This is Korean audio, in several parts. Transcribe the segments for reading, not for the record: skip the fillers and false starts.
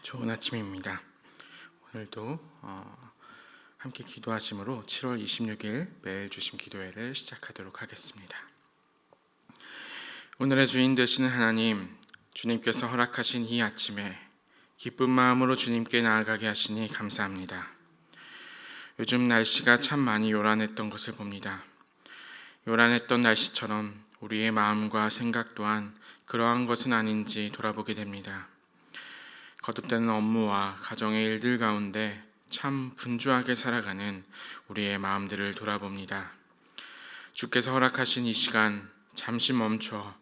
좋은 아침입니다. 오늘도 함께 기도하심으로 7월 26일 매일 주심 기도회를 시작하도록 하겠습니다. 오늘의 주인 되시는 하나님, 주님께서 허락하신 이 아침에 기쁜 마음으로 주님께 나아가게 하시니 감사합니다. 요즘 날씨가 참 많이 요란했던 것을 봅니다. 요란했던 날씨처럼 우리의 마음과 생각 또한 그러한 것은 아닌지 돌아보게 됩니다. 거듭되는 업무와 가정의 일들 가운데 참 분주하게 살아가는 우리의 마음들을 돌아봅니다. 주께서 허락하신 이 시간 잠시 멈춰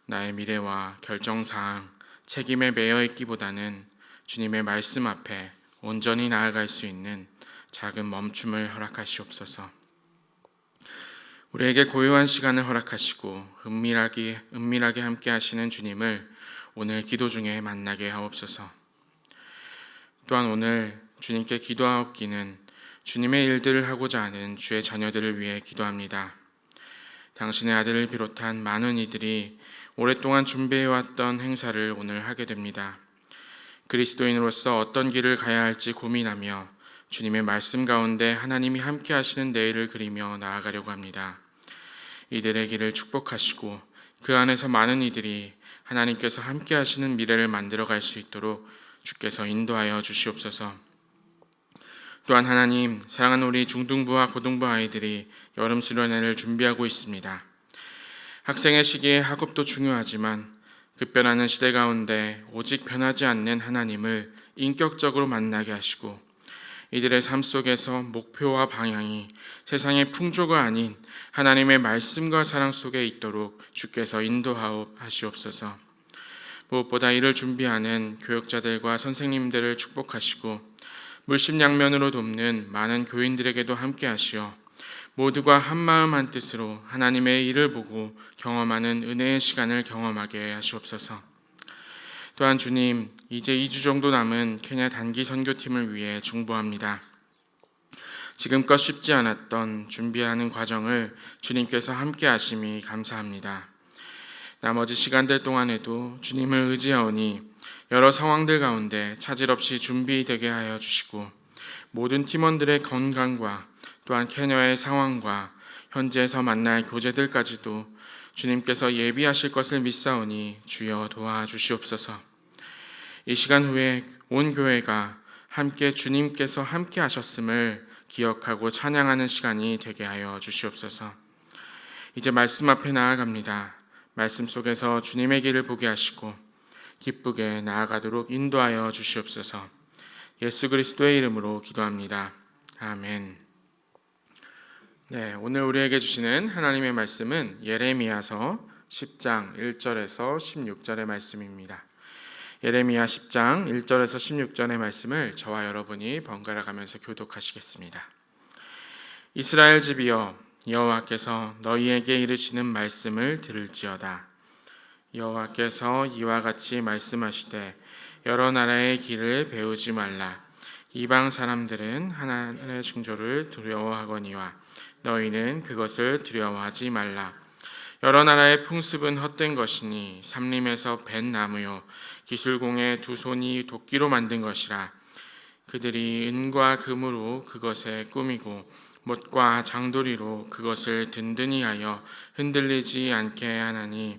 나의 미래와 결정사항, 책임에 매여 있기보다는 주님의 말씀 앞에 온전히 나아갈 수 있는 작은 멈춤을 허락하시옵소서. 우리에게 고요한 시간을 허락하시고 은밀하게 함께 하시는 주님을 오늘 기도 중에 만나게 하옵소서. 또한 오늘 주님께 기도하옵기는 주님의 일들을 하고자 하는 주의 자녀들을 위해 기도합니다. 당신의 아들을 비롯한 많은 이들이 오랫동안 준비해왔던 행사를 오늘 하게 됩니다. 그리스도인으로서 어떤 길을 가야 할지 고민하며 주님의 말씀 가운데 하나님이 함께 하시는 내일을 그리며 나아가려고 합니다. 이들의 길을 축복하시고 그 안에서 많은 이들이 하나님께서 함께 하시는 미래를 만들어갈 수 있도록 주께서 인도하여 주시옵소서. 또한 하나님, 사랑하는 우리 중등부와 고등부 아이들이 여름 수련회를 준비하고 있습니다. 학생의 시기에 학업도 중요하지만 급변하는 시대 가운데 오직 변하지 않는 하나님을 인격적으로 만나게 하시고 이들의 삶 속에서 목표와 방향이 세상의 풍조가 아닌 하나님의 말씀과 사랑 속에 있도록 주께서 인도하시옵소서. 무엇보다 이를 준비하는 교육자들과 선생님들을 축복하시고 물심양면으로 돕는 많은 교인들에게도 함께 하시어 모두가 한마음 한뜻으로 하나님의 일을 보고 경험하는 은혜의 시간을 경험하게 하시옵소서. 또한 주님, 이제 2주 정도 남은 케냐 단기 선교팀을 위해 중보합니다. 지금껏 쉽지 않았던 준비하는 과정을 주님께서 함께 하심이 감사합니다. 나머지 시간들 동안에도 주님을 의지하오니 여러 상황들 가운데 차질 없이 준비되게 하여 주시고 모든 팀원들의 건강과 또한 케냐의 상황과 현지에서 만날 교제들까지도 주님께서 예비하실 것을 믿사오니 주여 도와주시옵소서. 이 시간 후에 온 교회가 함께 주님께서 함께 하셨음을 기억하고 찬양하는 시간이 되게 하여 주시옵소서. 이제 말씀 앞에 나아갑니다. 말씀 속에서 주님의 길을 보게 하시고 기쁘게 나아가도록 인도하여 주시옵소서. 예수 그리스도의 이름으로 기도합니다. 아멘. 오늘 우리에게 주시는 하나님의 말씀은 예레미야서 10장 1절에서 16절의 말씀입니다. 예레미야 10장 1절에서 16절의 말씀을 저와 여러분이 번갈아 가면서 교독하시겠습니다. 이스라엘 집이여, 여호와께서 너희에게 이르시는 말씀을 들을지어다. 여호와께서 이와 같이 말씀하시되 여러 나라의 길을 배우지 말라. 이방 사람들은 하나님의 징조를 두려워하거니와 너희는 그것을 두려워하지 말라. 여러 나라의 풍습은 헛된 것이니 삼림에서 벤 나무요 기술공의 두 손이 도끼로 만든 것이라. 그들이 은과 금으로 그것에 꾸미고 못과 장도리로 그것을 든든히 하여 흔들리지 않게 하나니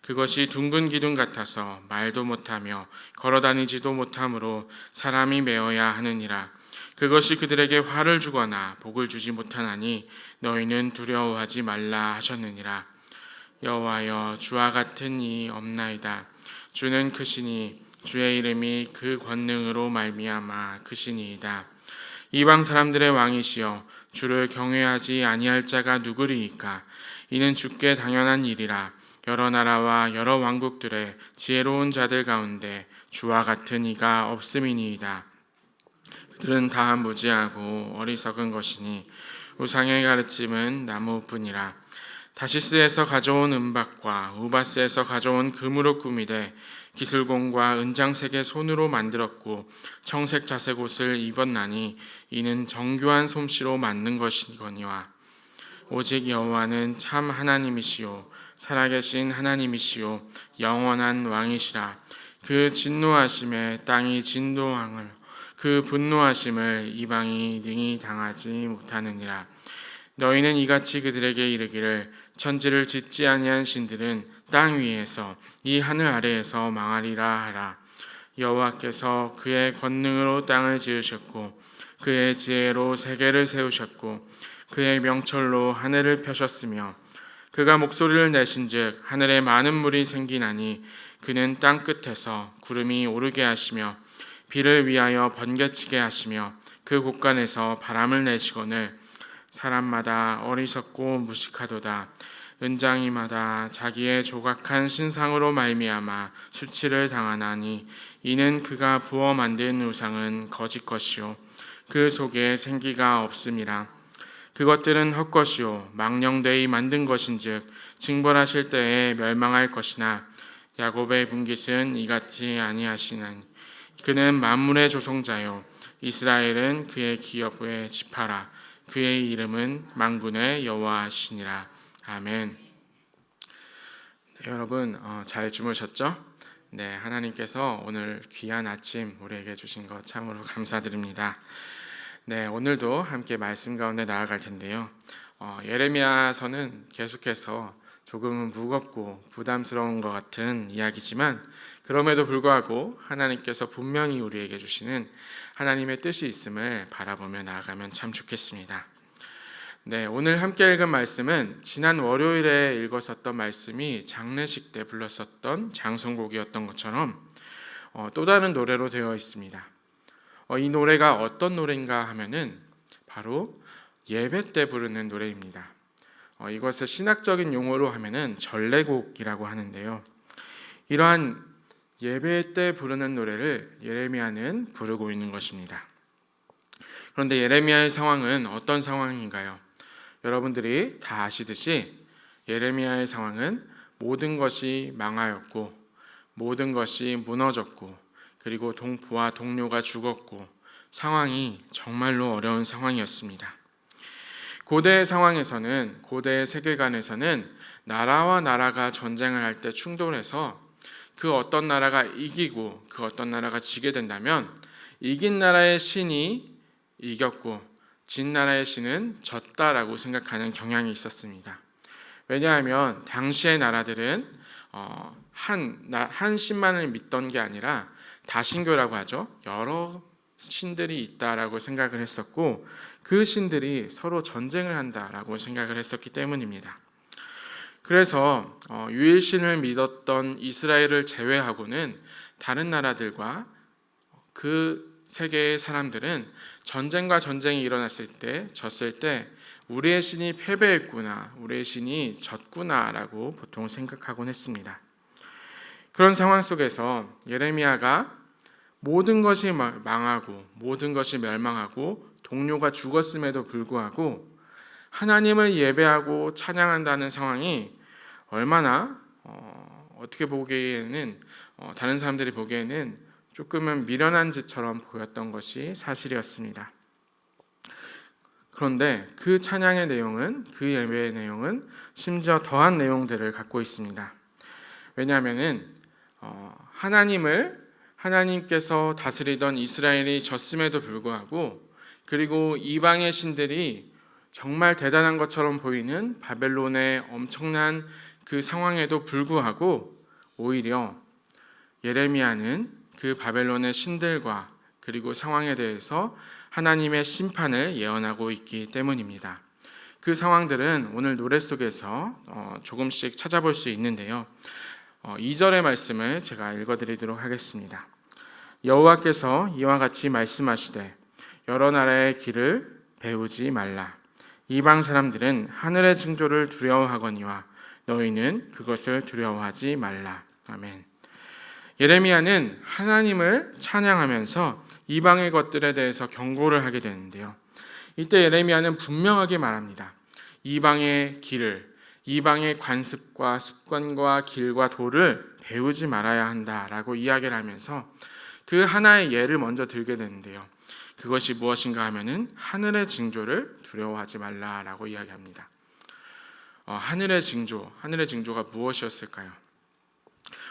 그것이 둥근 기둥 같아서 말도 못하며 걸어다니지도 못하므로 사람이 메어야 하느니라. 그것이 그들에게 화를 주거나 복을 주지 못하나니 너희는 두려워하지 말라 하셨느니라. 여호와여, 주와 같은 이 없나이다. 주는 크시니 주의 이름이 그 권능으로 말미암아 크시니이다. 이방 사람들의 왕이시여, 주를 경외하지 아니할 자가 누구리이까? 이는 주께 당연한 일이라. 여러 나라와 여러 왕국들의 지혜로운 자들 가운데 주와 같은 이가 없음이니이다. 그들은 다 무지하고 어리석은 것이니 우상의 가르침은 나무뿐이라. 다시스에서 가져온 은박과 우바스에서 가져온 금으로 꾸미되 기술공과 은장색의 손으로 만들었고 청색 자색 옷을 입었나니 이는 정교한 솜씨로 만든 것이거니와 오직 여호와는 참 하나님이시요 살아계신 하나님이시요 영원한 왕이시라. 그 진노하심에 땅이 진노함을 그 분노하심을 이방이 능히 당하지 못하느니라. 너희는 이같이 그들에게 이르기를 천지를 짓지 아니한 신들은 땅 위에서 이 하늘 아래에서 망하리라 하라. 여호와께서 그의 권능으로 땅을 지으셨고 그의 지혜로 세계를 세우셨고 그의 명철로 하늘을 펴셨으며 그가 목소리를 내신즉 하늘에 많은 물이 생기나니 그는 땅 끝에서 구름이 오르게 하시며 비를 위하여 번개치게 하시며 그 곳간에서 바람을 내시거늘 사람마다 어리석고 무식하도다. 은장이마다 자기의 조각한 신상으로 말미암아 수치를 당하나니 이는 그가 부어 만든 우상은 거짓 것이요 그 속에 생기가 없음이라. 그것들은 헛것이요 망령되이 만든 것인즉 징벌하실 때에 멸망할 것이나 야곱의 분깃은 이같이 아니하시나니 그는 만물의 조성자요 이스라엘은 그의 기업의 지파라. 그의 이름은 만군의 여호와시니라. 아멘. 네, 여러분 잘 주무셨죠? 네, 하나님께서 오늘 귀한 아침 우리에게 주신 것 참으로 감사드립니다. 네, 오늘도 함께 말씀 가운데 나아갈 텐데요. 예레미야서는 계속해서 조금은 무겁고 부담스러운 것 같은 이야기지만 그럼에도 불구하고 하나님께서 분명히 우리에게 주시는 하나님의 뜻이 있음을 바라보며 나아가면 참 좋겠습니다. 네, 오늘 함께 읽은 말씀은 지난 월요일에 읽었었던 말씀이 장례식 때 불렀었던 장송곡이었던 것처럼 또 다른 노래로 되어 있습니다. 이 노래가 어떤 노래인가 하면은 바로 예배 때 부르는 노래입니다. 이것을 신학적인 용어로 하면은 전례곡이라고 하는데요. 이러한 예배 때 부르는 노래를 예레미야는 부르고 있는 것입니다. 그런데 예레미야의 상황은 어떤 상황인가요? 여러분들이 다 아시듯이 예레미야의 상황은 모든 것이 망하였고 모든 것이 무너졌고 그리고 동포와 동료가 죽었고 상황이 정말로 어려운 상황이었습니다. 고대의 상황에서는 고대의 세계관에서는 나라와 나라가 전쟁을 할 때 충돌해서 그 어떤 나라가 이기고 그 어떤 나라가 지게 된다면 이긴 나라의 신이 이겼고 진 나라의 신은 졌다라고 생각하는 경향이 있었습니다. 왜냐하면 당시의 나라들은 한 신만을 믿던 게 아니라 다신교라고 하죠. 여러 신들이 있다라고 생각을 했었고 그 신들이 서로 전쟁을 한다라고 생각을 했었기 때문입니다. 그래서 유일신을 믿었던 이스라엘을 제외하고는 다른 나라들과 그 세계의 사람들은 전쟁과 전쟁이 일어났을 때 졌을 때 우리의 신이 패배했구나, 우리의 신이 졌구나라고 보통 생각하곤 했습니다. 그런 상황 속에서 예레미야가 모든 것이 망하고 모든 것이 멸망하고 동료가 죽었음에도 불구하고 하나님을 예배하고 찬양한다는 상황이 얼마나 어떻게 보기에는 다른 사람들이 보기에는 조금은 미련한 짓처럼 보였던 것이 사실이었습니다. 그런데 그 찬양의 내용은 그 예배의 내용은 심지어 더한 내용들을 갖고 있습니다. 왜냐하면은 하나님께서 다스리던 이스라엘이 졌음에도 불구하고 그리고 이방의 신들이 정말 대단한 것처럼 보이는 바벨론의 엄청난 그 상황에도 불구하고 오히려 예레미야는 그 바벨론의 신들과 그리고 상황에 대해서 하나님의 심판을 예언하고 있기 때문입니다. 그 상황들은 오늘 노래 속에서 조금씩 찾아볼 수 있는데요. 2절의 말씀을 제가 읽어드리도록 하겠습니다. 여호와께서 이와 같이 말씀하시되 여러 나라의 길을 배우지 말라. 이방 사람들은 하늘의 징조를 두려워하거니와 너희는 그것을 두려워하지 말라. 아멘. 예레미야는 하나님을 찬양하면서 이방의 것들에 대해서 경고를 하게 되는데요. 이때 예레미야는 분명하게 말합니다. 이방의 길을, 이방의 관습과 습관과 길과 도를 배우지 말아야 한다라고 이야기를 하면서 그 하나의 예를 먼저 들게 되는데요. 그것이 무엇인가 하면은 하늘의 징조를 두려워하지 말라라고 이야기합니다. 하늘의 징조가 무엇이었을까요?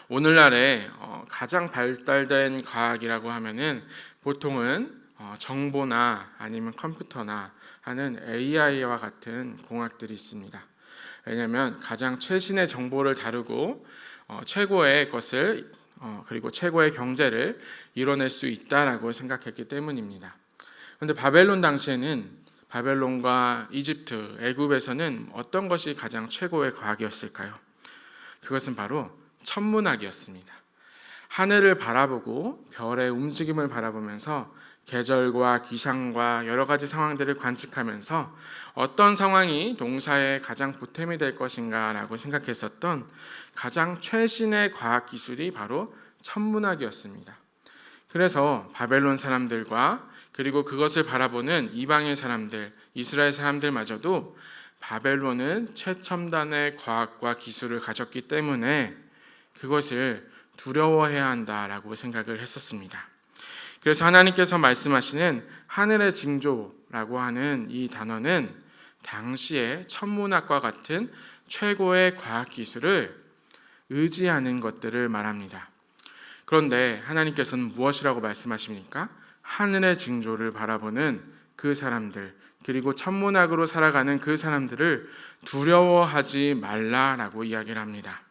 오늘날에 가장 발달된 과학이라고 하면은 보통은 정보나 아니면 컴퓨터나 하는 AI와 같은 공학들이 있습니다. 왜냐하면 가장 최신의 정보를 다루고 최고의 것을 그리고 최고의 경제를 이뤄낼 수 있다라고 생각했기 때문입니다. 그런데 바벨론 당시에는 바벨론과 이집트, 애굽에서는 어떤 것이 가장 최고의 과학이었을까요? 그것은 바로 천문학이었습니다. 하늘을 바라보고 별의 움직임을 바라보면서 계절과 기상과 여러 가지 상황들을 관측하면서 어떤 상황이 동사에 가장 보탬이 될 것인가라고 생각했었던 가장 최신의 과학 기술이 바로 천문학이었습니다. 그래서 바벨론 사람들과 그리고 그것을 바라보는 이방의 사람들, 이스라엘 사람들마저도 바벨론은 최첨단의 과학과 기술을 가졌기 때문에 그것을 두려워해야 한다라고 생각을 했었습니다. 그래서 하나님께서 말씀하시는 하늘의 징조라고 하는 이 단어는 당시의 천문학과 같은 최고의 과학 기술을 의지하는 것들을 말합니다. 그런데 하나님께서는 무엇이라고 말씀하십니까? 하늘의 징조를 바라보는 그 사람들, 그리고 천문학으로 살아가는 그 사람들을 두려워하지 말라라고 이야기를 합니다.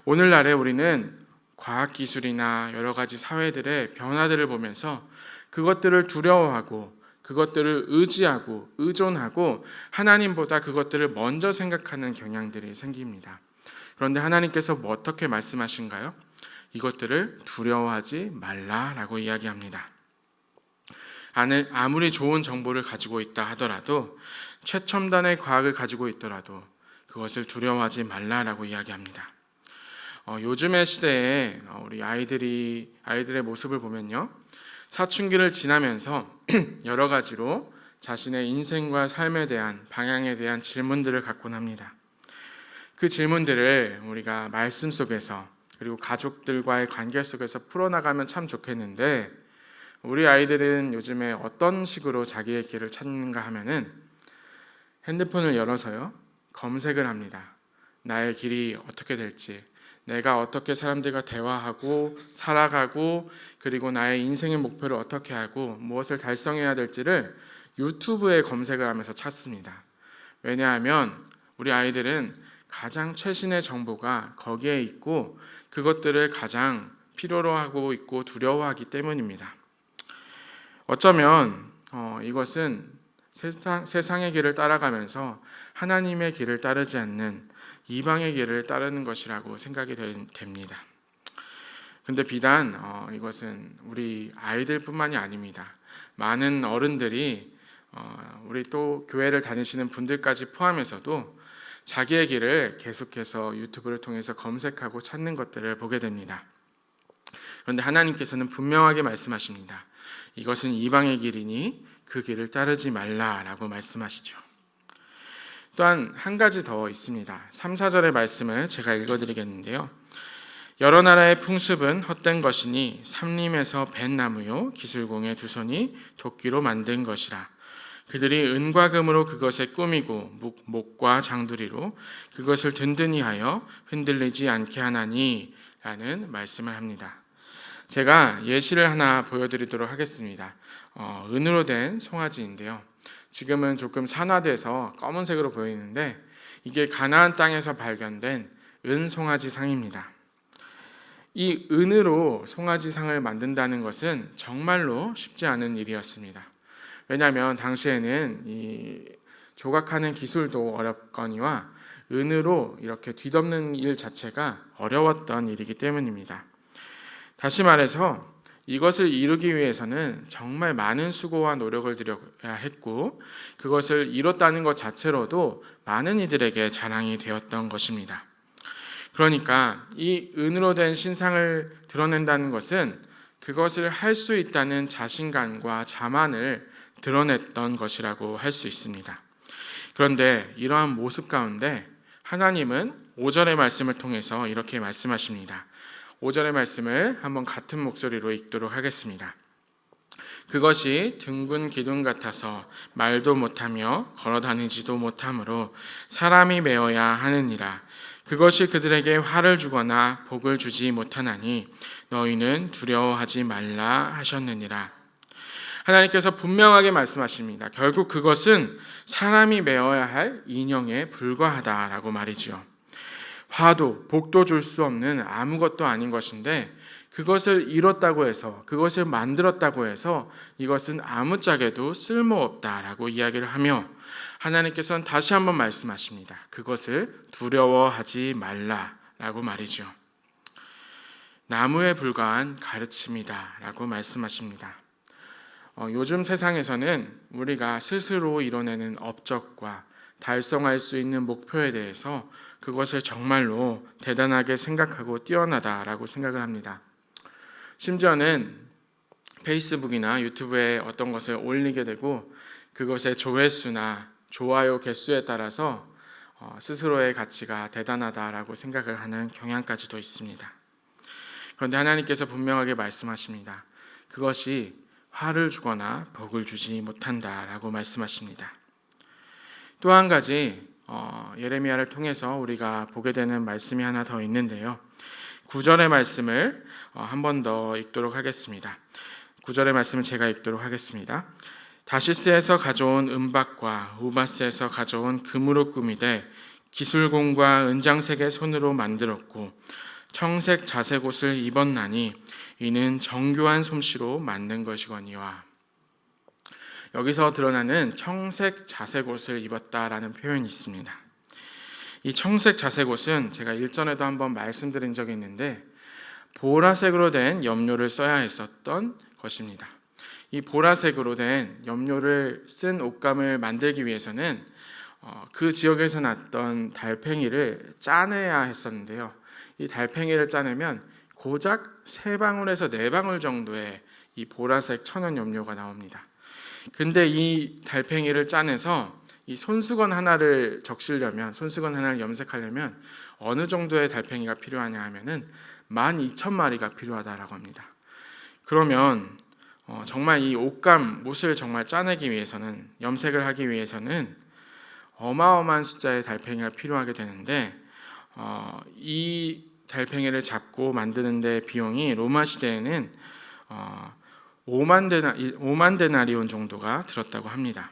오늘날에 우리는 과학기술이나 여러 가지 사회들의 변화들을 보면서 그것들을 두려워하고 그것들을 의지하고 의존하고 하나님보다 그것들을 먼저 생각하는 경향들이 생깁니다. 그런데 하나님께서 어떻게 말씀하신가요? 이것들을 두려워하지 말라라고 이야기합니다. 아무리 좋은 정보를 가지고 있다 하더라도 최첨단의 과학을 가지고 있더라도 그것을 두려워하지 말라라고 이야기합니다. 요즘의 시대에 우리 아이들의 모습을 보면요, 사춘기를 지나면서 여러 가지로 자신의 인생과 삶에 대한 방향에 대한 질문들을 갖곤 합니다. 그 질문들을 우리가 말씀 속에서 그리고 가족들과의 관계 속에서 풀어나가면 참 좋겠는데, 우리 아이들은 요즘에 어떤 식으로 자기의 길을 찾는가 하면은 핸드폰을 열어서요, 검색을 합니다. 나의 길이 어떻게 될지, 내가 어떻게 사람들과 대화하고 살아가고 그리고 나의 인생의 목표를 어떻게 하고 무엇을 달성해야 될지를 유튜브에 검색을 하면서 찾습니다. 왜냐하면 우리 아이들은 가장 최신의 정보가 거기에 있고 그것들을 가장 필요로 하고 있고 두려워하기 때문입니다. 어쩌면 이것은 세상의 길을 따라가면서 하나님의 길을 따르지 않는 이방의 길을 따르는 것이라고 생각이 됩니다. 근데 비단 이것은 우리 아이들뿐만이 아닙니다. 많은 어른들이 우리 또 교회를 다니시는 분들까지 포함해서도 자기의 길을 계속해서 유튜브를 통해서 검색하고 찾는 것들을 보게 됩니다. 그런데 하나님께서는 분명하게 말씀하십니다. 이것은 이방의 길이니 그 길을 따르지 말라라고 말씀하시죠. 또한 한 가지 더 있습니다. 3, 4절의 말씀을 제가 읽어드리겠는데요. 여러 나라의 풍습은 헛된 것이니 삼림에서 벤 나무요 기술공의 두 손이 도끼로 만든 것이라. 그들이 은과 금으로 그것에 꾸미고 목과 장두리로 그것을 든든히 하여 흔들리지 않게 하나니 라는 말씀을 합니다. 제가 예시를 하나 보여드리도록 하겠습니다. 은으로 된 송아지인데요. 지금은 조금 산화돼서 검은색으로 보이는데 이게 가나안 땅에서 발견된 은 송아지 상입니다. 이 은으로 송아지 상을 만든다는 것은 정말로 쉽지 않은 일이었습니다. 왜냐하면 당시에는 이 조각하는 기술도 어렵거니와 은으로 이렇게 뒤덮는 일 자체가 어려웠던 일이기 때문입니다. 다시 말해서 이것을 이루기 위해서는 정말 많은 수고와 노력을 들여야 했고 그것을 이뤘다는 것 자체로도 많은 이들에게 자랑이 되었던 것입니다. 그러니까 이 은으로 된 신상을 드러낸다는 것은 그것을 할 수 있다는 자신감과 자만을 드러냈던 것이라고 할 수 있습니다. 그런데 이러한 모습 가운데 하나님은 5절의 말씀을 통해서 이렇게 말씀하십니다. 5절의 말씀을 한번 같은 목소리로 읽도록 하겠습니다. 그것이 둥근 기둥 같아서 말도 못하며 걸어다니지도 못하므로 사람이 메어야 하느니라. 그것이 그들에게 화를 주거나 복을 주지 못하나니 너희는 두려워하지 말라 하셨느니라. 하나님께서 분명하게 말씀하십니다. 결국 그것은 사람이 메어야 할 인형에 불과하다라고 말이죠. 화도 복도 줄 수 없는 아무것도 아닌 것인데 그것을 이뤘다고 해서, 그것을 만들었다고 해서 이것은 아무짝에도 쓸모없다라고 이야기를 하며 하나님께서는 다시 한번 말씀하십니다. 그것을 두려워하지 말라라고 말이죠. 나무에 불과한 가르침이다라고 말씀하십니다. 요즘 세상에서는 우리가 스스로 이뤄내는 업적과 달성할 수 있는 목표에 대해서 그것을 정말로 대단하게 생각하고 뛰어나다라고 생각을 합니다. 심지어는 페이스북이나 유튜브에 어떤 것을 올리게 되고 그것의 조회수나 좋아요 개수에 따라서 스스로의 가치가 대단하다라고 생각을 하는 경향까지도 있습니다. 그런데 하나님께서 분명하게 말씀하십니다. 그것이 화를 주거나 복을 주지 못한다라고 말씀하십니다. 또 한 가지 예레미야를 통해서 우리가 보게 되는 말씀이 하나 더 있는데요. 9절의 말씀을 한 번 더 읽도록 하겠습니다. 9절의 말씀을 제가 읽도록 하겠습니다. 다시스에서 가져온 은박과 우바스에서 가져온 금으로 꾸미되 기술공과 은장색의 손으로 만들었고 청색 자색 옷을 입었나니 이는 정교한 솜씨로 만든 것이거니와. 여기서 드러나는 청색 자색 옷을 입었다라는 표현이 있습니다. 이 청색 자색 옷은 제가 일전에도 한번 말씀드린 적이 있는데 보라색으로 된 염료를 써야 했었던 것입니다. 이 보라색으로 된 염료를 쓴 옷감을 만들기 위해서는 그 지역에서 났던 달팽이를 짜내야 했었는데요. 이 달팽이를 짜내면 고작 3방울에서 4방울 정도의 이 보라색 천연 염료가 나옵니다. 근데 이 달팽이를 짜내서 이 손수건 하나를 적시려면, 손수건 하나를 염색하려면 어느 정도의 달팽이가 필요하냐 하면은 12,000마리가 필요하다라고 합니다. 그러면 정말 이 옷을 정말 짜내기 위해서는, 염색을 하기 위해서는 어마어마한 숫자의 달팽이가 필요하게 되는데 이 달팽이를 잡고 만드는 데 비용이 로마 시대에는 5만 데나리온 정도가 들었다고 합니다.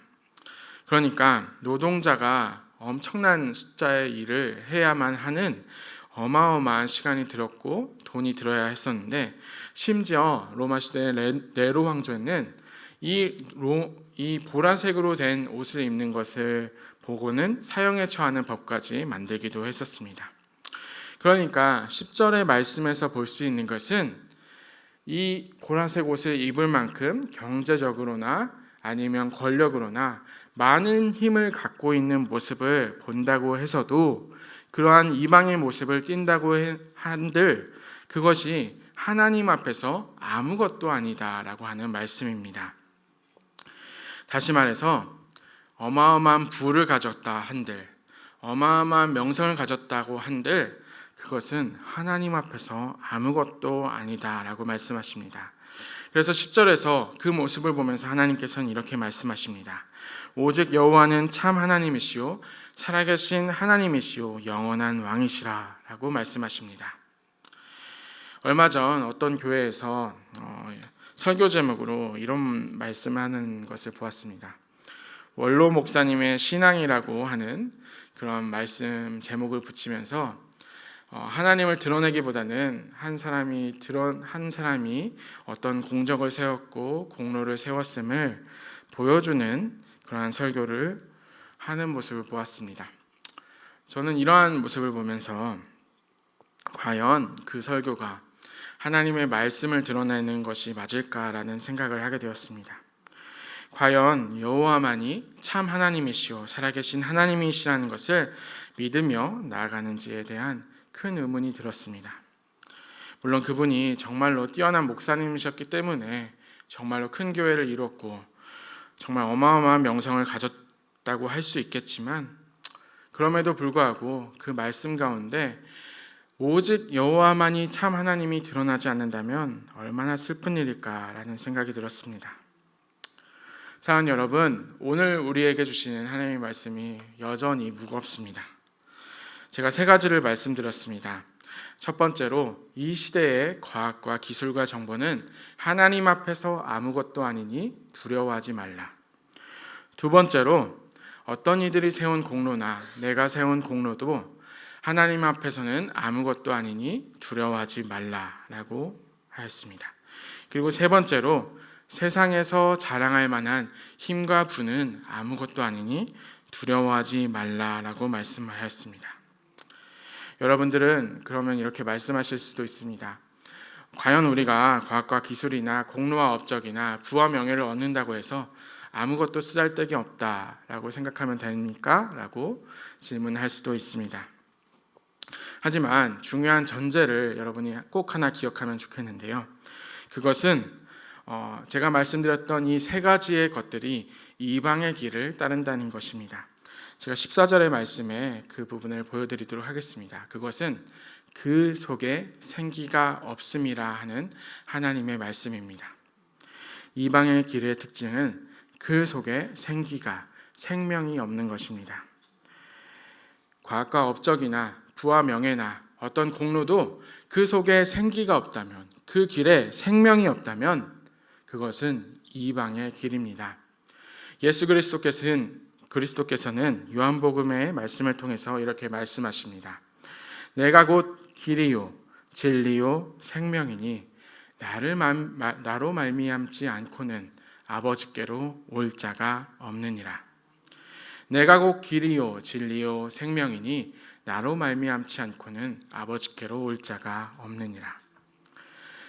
그러니까 노동자가 엄청난 숫자의 일을 해야만 하는 어마어마한 시간이 들었고 돈이 들어야 했었는데, 심지어 로마 시대의 네로 황제는 이 보라색으로 된 옷을 입는 것을 보고는 사형에 처하는 법까지 만들기도 했었습니다. 그러니까 10절의 말씀에서 볼 수 있는 것은 이 보라색 옷을 입을 만큼 경제적으로나 아니면 권력으로나 많은 힘을 갖고 있는 모습을 본다고 해서도 그러한 이방의 모습을 띈다고 한들 그것이 하나님 앞에서 아무것도 아니다라고 하는 말씀입니다. 다시 말해서 어마어마한 부를 가졌다 한들, 어마어마한 명성을 가졌다고 한들 그것은 하나님 앞에서 아무것도 아니다라고 말씀하십니다. 그래서 10절에서 그 모습을 보면서 하나님께서는 이렇게 말씀하십니다. 오직 여호와는 참 하나님이시오 살아계신 하나님이시오 영원한 왕이시라 라고 말씀하십니다. 얼마 전 어떤 교회에서 설교 제목으로 이런 말씀을 하는 것을 보았습니다. 원로 목사님의 신앙이라고 하는 그런 말씀 제목을 붙이면서 하나님을 드러내기보다는 한 사람이 어떤 공적을 세웠고 공로를 세웠음을 보여주는 그러한 설교를 하는 모습을 보았습니다. 저는 이러한 모습을 보면서 과연 그 설교가 하나님의 말씀을 드러내는 것이 맞을까라는 생각을 하게 되었습니다. 과연 여호와만이 참 하나님이시오 살아계신 하나님이시라는 것을 믿으며 나아가는지에 대한 큰 의문이 들었습니다. 물론 그분이 정말로 뛰어난 목사님이셨기 때문에 정말로 큰 교회를 이뤘고 정말 어마어마한 명성을 가졌다고 할 수 있겠지만 그럼에도 불구하고 그 말씀 가운데 오직 여호와만이 참 하나님이 드러나지 않는다면 얼마나 슬픈 일일까라는 생각이 들었습니다. 사랑하는 여러분, 오늘 우리에게 주시는 하나님의 말씀이 여전히 무겁습니다. 제가 세 가지를 말씀드렸습니다. 첫 번째로, 이 시대의 과학과 기술과 정보는 하나님 앞에서 아무것도 아니니 두려워하지 말라. 두 번째로, 어떤 이들이 세운 공로나 내가 세운 공로도 하나님 앞에서는 아무것도 아니니 두려워하지 말라라고 하였습니다. 그리고 세 번째로, 세상에서 자랑할 만한 힘과 부는 아무것도 아니니 두려워하지 말라라고 말씀하였습니다. 여러분들은 그러면 이렇게 말씀하실 수도 있습니다. 과연 우리가 과학과 기술이나 공로와 업적이나 부와 명예를 얻는다고 해서 아무것도 쓰잘데기 없다라고 생각하면 됩니까? 라고 질문할 수도 있습니다. 하지만 중요한 전제를 여러분이 꼭 하나 기억하면 좋겠는데요. 그것은 제가 말씀드렸던 이 세 가지의 것들이 이방의 길을 따른다는 것입니다. 제가 14절의 말씀에 그 부분을 보여드리도록 하겠습니다. 그것은 그 속에 생기가 없음이라 하는 하나님의 말씀입니다. 이방의 길의 특징은 그 속에 생명이 없는 것입니다. 과학과 업적이나 부와 명예나 어떤 공로도 그 속에 생기가 없다면, 그 길에 생명이 없다면 그것은 이방의 길입니다. 예수 그리스도께서는 요한복음의 말씀을 통해서 이렇게 말씀하십니다. 내가 곧 길이요 진리요 생명이니 나로 말미암지 않고는 아버지께로 올 자가 없느니라. 내가 곧 길이요 진리요 생명이니 나로 말미암지 않고는 아버지께로 올 자가 없느니라.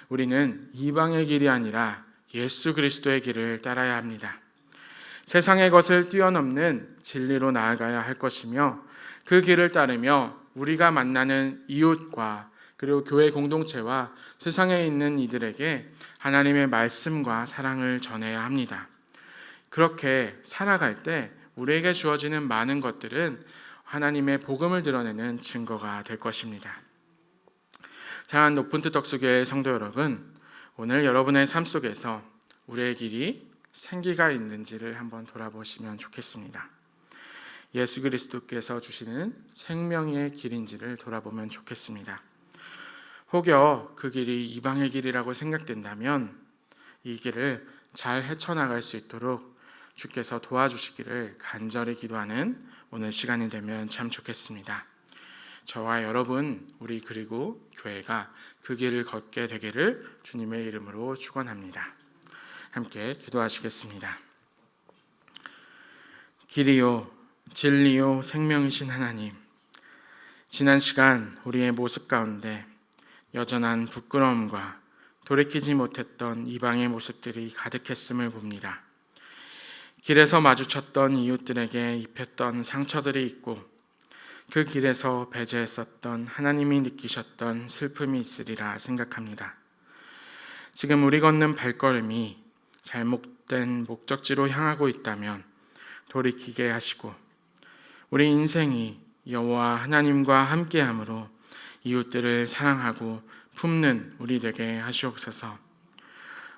우리는 이방의 길이 아니라 예수 그리스도의 길을 따라야 합니다. 세상의 것을 뛰어넘는 진리로 나아가야 할 것이며, 그 길을 따르며 우리가 만나는 이웃과 그리고 교회 공동체와 세상에 있는 이들에게 하나님의 말씀과 사랑을 전해야 합니다. 그렇게 살아갈 때 우리에게 주어지는 많은 것들은 하나님의 복음을 드러내는 증거가 될 것입니다. 사랑하는 높은트 덕수교회 성도 여러분, 오늘 여러분의 삶 속에서 우리의 길이 생기가 있는지를 한번 돌아보시면 좋겠습니다. 예수 그리스도께서 주시는 생명의 길인지를 돌아보면 좋겠습니다. 혹여 그 길이 이방의 길이라고 생각된다면 이 길을 잘 헤쳐나갈 수 있도록 주께서 도와주시기를 간절히 기도하는 오늘 시간이 되면 참 좋겠습니다. 저와 여러분, 우리 그리고 교회가 그 길을 걷게 되기를 주님의 이름으로 축원합니다. 함께 기도하시겠습니다. 길이요 진리요 생명이신 하나님, 지난 시간 우리의 모습 가운데 여전한 부끄러움과 돌이키지 못했던 이방의 모습들이 가득했음을 봅니다. 길에서 마주쳤던 이웃들에게 입혔던 상처들이 있고, 그 길에서 배제했었던 하나님이 느끼셨던 슬픔이 있으리라 생각합니다. 지금 우리 걷는 발걸음이 잘못된 목적지로 향하고 있다면 돌이키게 하시고, 우리 인생이 여호와 하나님과 함께함으로 이웃들을 사랑하고 품는 우리 되게 하시옵소서.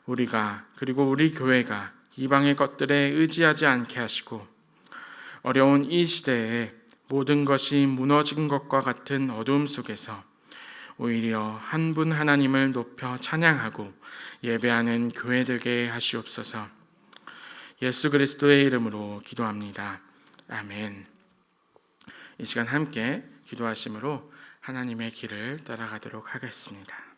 우리가 그리고 우리 교회가 이방의 것들에 의지하지 않게 하시고, 어려운 이 시대에 모든 것이 무너진 것과 같은 어두움 속에서 오히려 한 분 하나님을 높여 찬양하고 예배하는 교회 되게 하시옵소서. 예수 그리스도의 이름으로 기도합니다. 아멘. 이 시간 함께 기도하심으로 하나님의 길을 따라가도록 하겠습니다.